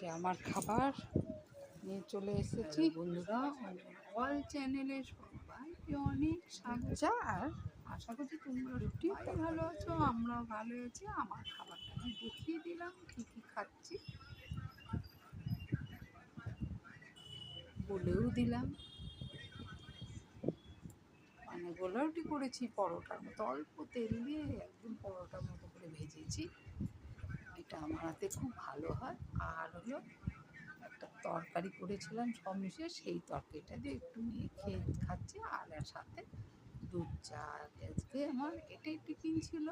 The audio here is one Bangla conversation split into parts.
যে আমার খাবার নিয়ে চলে এসেছি বন্ধুরা, অল চ্যানেলে সবাইকে অনেক স্বাগত। আর আশা করছি তোমরা সবাই ভালো আছো, আমরাও ভালো আছি। আমার খাবারটা আমি দেখিয়ে দিলাম কি কি খাচ্ছি, বলেও দিলাম। মানে গোলাউটি করেছি পরোটার মতো, অল্প তেল দিয়ে একদম পরোটার মতো করে ভেজেছি। এটা আমার হাতে খুব ভালো হয়। আর হলো একটা তরকারি করেছিলাম সব মিশিয়ে, সেই তরকারিটা দিয়ে একটু নিয়ে খাচ্ছি। আর এর সাথে দুধ চা। আজকে আমার এটাই টিফিন ছিল।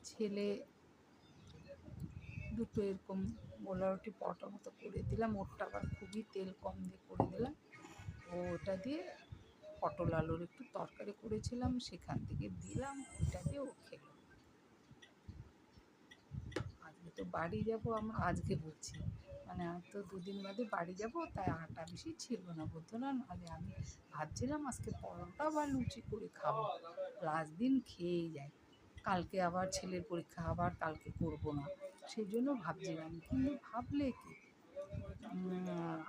ছেলে দুটো এরকম গোলা রুটি পরোটার মতো করে দিলাম, ওরটা আবার খুবই তেল কম দিয়ে করে দিলাম। ওটা দিয়ে পটল আলুর একটু তরকারি করেছিলাম, সেখান থেকে দিলাম, ওটা দিয়ে ও খেলো। আজকে তো বাড়ি যাব, আমরা আজকে বলছি মানে আর তো দুদিন বাদে বাড়ি যাব, তাই আটা বেশি ছিল না বলতো না। নাহলে আমি ভাবছিলাম আজকে পরোটা বা লুচি করে খাবো, লাস্ট দিন খেয়েই যায়। কালকে আবার ছেলের পরীক্ষা, আবার কালকে করব না, সেই জন্য ভাবছিলাম। কিন্তু ভাবলে কি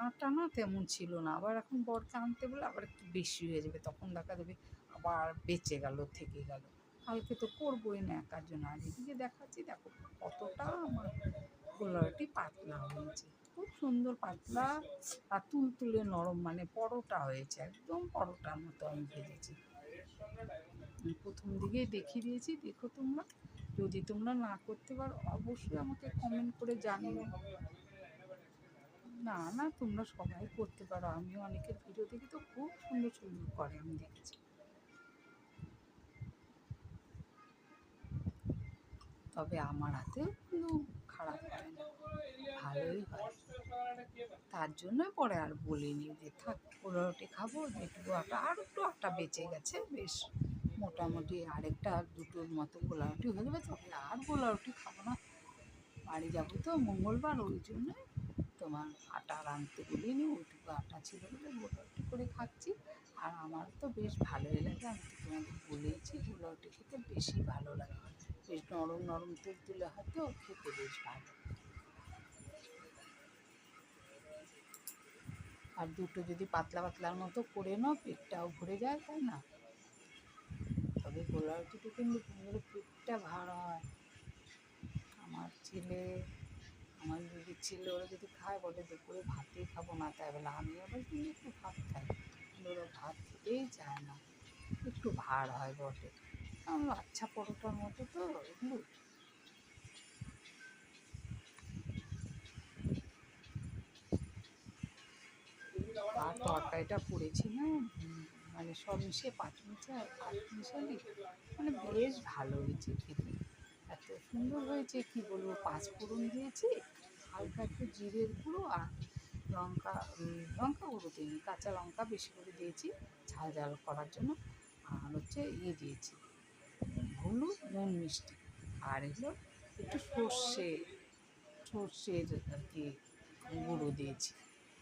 আটা না তেমন ছিল না। আবার এখন বরকে আনতে বলে আবার একটু বেশি হয়ে যাবে, তখন দেখা যাবে আবার বেঁচে গেল, থেকে গেল। কালকে তো করবোই না একার জন্য। আর এদিকে দেখাচ্ছি, দেখো কতটা আমার গোলাটি পাতলা হয়েছে, খুব সুন্দর পাতলা আর তুলতুলে নরম, মানে পরোটা হয়েছে, একদম পরোটার মতো আমি ভেজেছি। প্রথম দিকেই দেখিয়ে দিয়েছি, দেখো তোমরা। যদি তোমরা না করতে পারো অবশ্যই আমাকে কমেন্ট করে জানিও। না না, তোমরা সবাই করতে পারো। আমিও অনেকের ভিডিও দেখি তো, খুব সুন্দর সুন্দর করে, আমি দেখেছি। তবে আমার হাতেও কিন্তু খারাপ হয় না, ভালোই হয়। তার জন্য পরে আর বলিনি যে থাক পোলা রুটি খাবো, যেটুকু আটা, আর একটু আটা বেঁচে গেছে, বেশ মোটামুটি আরেকটা দুটোর মতো গোলা রুটি হয়ে যাবে। তবে আর গোলা রুটি খাবো না, বাড়ি যাবো তো মঙ্গলবার, ওই জন্য তোমার আটা আনতে বলিনি। ওইটুকু আটা ছিল বলে গোলা রুটি করে খাচ্ছি। আর আমার তো বেশ ভালোই লাগে, আমি তো তোমাদের বলেইছি গোলা রুটি খেতে বেশি ভালো লাগে, বেশ নরম নরম তুলতুলে হয় তো, খেতে বেশ ভালো। আর দুটো যদি পাতলা পাতলার মতো করে নাও, পেটটাও ভরে যায়, তাই না? তবে গোলা রুটিতে কিন্তু পেটটা ভার হয়। আমার ছেলে, আমার দিদির ছেলে, ওরা যদি খায় বলে দুপুরে ভাতই খাবো না, তাই বলে আমি আবার কিন্তু একটু ভাত খাই, কিন্তু ওরা ভাত খেতেই চায় না, একটু ভার হয় বটে। আচ্ছা পরোটার মতো তো এগুলো। আর তরকারিটা করেছি না, মানে সব মিশিয়ে পাঁচ মিশালি, মানে বেশ ভালো হয়েছে খেতে, এত সুন্দর হয়েছে কি বলবো। পাঁচ ফোড়ন দিয়েছি, হালকা একটু জিরের গুঁড়ো আর লঙ্কা, লঙ্কা গুঁড়ো দিইনি, কাঁচা লঙ্কা বেশি করে দিয়েছি ঝাল ঝাল করার জন্য। আর হচ্ছে দিয়েছি হলুদ, নুন, মিষ্টি। আর এগুলো একটু সর্ষের আর কি গুঁড়ো দিয়েছি।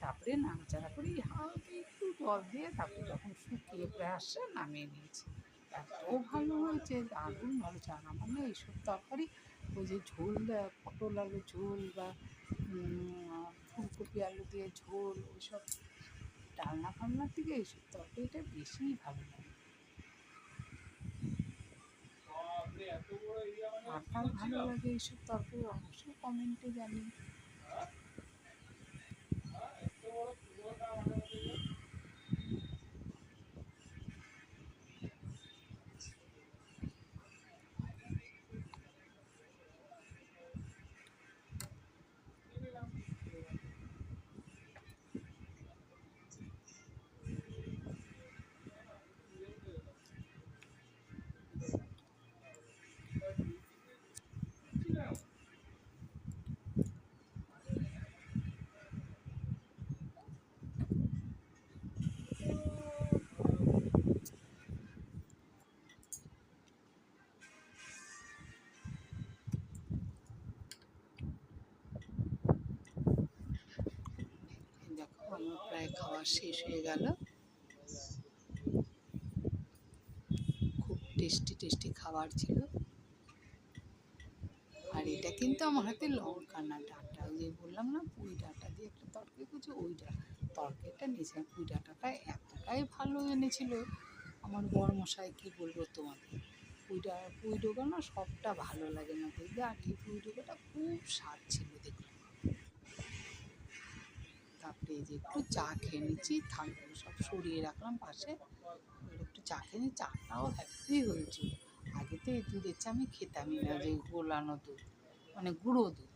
তারপরে নাড়াচাড়া করে হালকা একটু জল দিয়ে, তারপরে যখন শুকিয়ে প্রায় আসছে নামিয়ে নিয়েছি। এত ভালো হয়েছে, দারুণ ভালো। চান আমার না এইসব তরকারি, ওই যে ঝোল দেয়, পটল আলু ঝোল বা ফুলকপি আলু দিয়ে ঝোল, ওইসব ডালনা ফালনার থেকে এইসব তরকারিটা বেশিই ভালো লাগে। আর ভালো লাগে এইসব তরকারি অবশ্যই কমেন্টে জানি। দেখো আমার প্রায় খাওয়া শেষ হয়ে গেল। খুব টেস্টি টেস্টি খাবার ছিল। আর এটা কিন্তু আমার হাতে লঙ্কা না, ডাঁটা, ওই যে বললাম না পুঁই ডাঁটা দিয়ে একটা তরকারি করছি, ওইটা তরকারিটা নিয়েছিলাম। পুঁই ডাঁটাটা এতটাই ভালো এনেছিল আমার বরমশাই, কী বলবো তোমাকে। পুঁই ডোকা না সবটা ভালো লাগে না দেখবে, আর এই পুঁই ডোকাটা খুব স্বাদ ছিল দেখলাম। তারপরে এই যে একটু চা খেয়ে নিচ্ছি, থালগুলো সব সরিয়ে রাখলাম পাশে, এবার একটু চা খেয়ে নিই। চাটাও হ্যাপি হয়েছিল। আগে তো এই দুধের চা আমি খেতামই না, যে গোলানো দুধ মানে গুঁড়ো দুধ,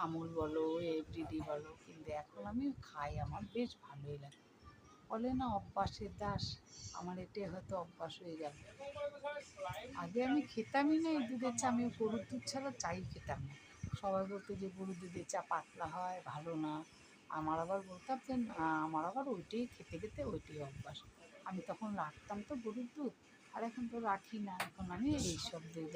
আমুল বলো এভরিডি বলো, কিন্তু এখন আমি খাই, আমার বেশ ভালোই লাগে। বলে না অভ্যাসের দাস, আমার এটাই হয়তো অভ্যাস হয়ে গেল। আগে আমি খেতামই না এই দুধের চা, আমি গরুর দুধ ছাড়া চাই খেতাম না। সবাই বলতো যে গরুর দুধের চা পাতলা হয়, ভালো না। আমার আবার বলতাম যে না, আমার আবার ওইটাই খেতে খেতে ওইটাই অভ্যাস। আমি তখন রাখতাম তো গরুর দুধ, আর এখন তো রাখি না, এখন আমি এইসব দুধ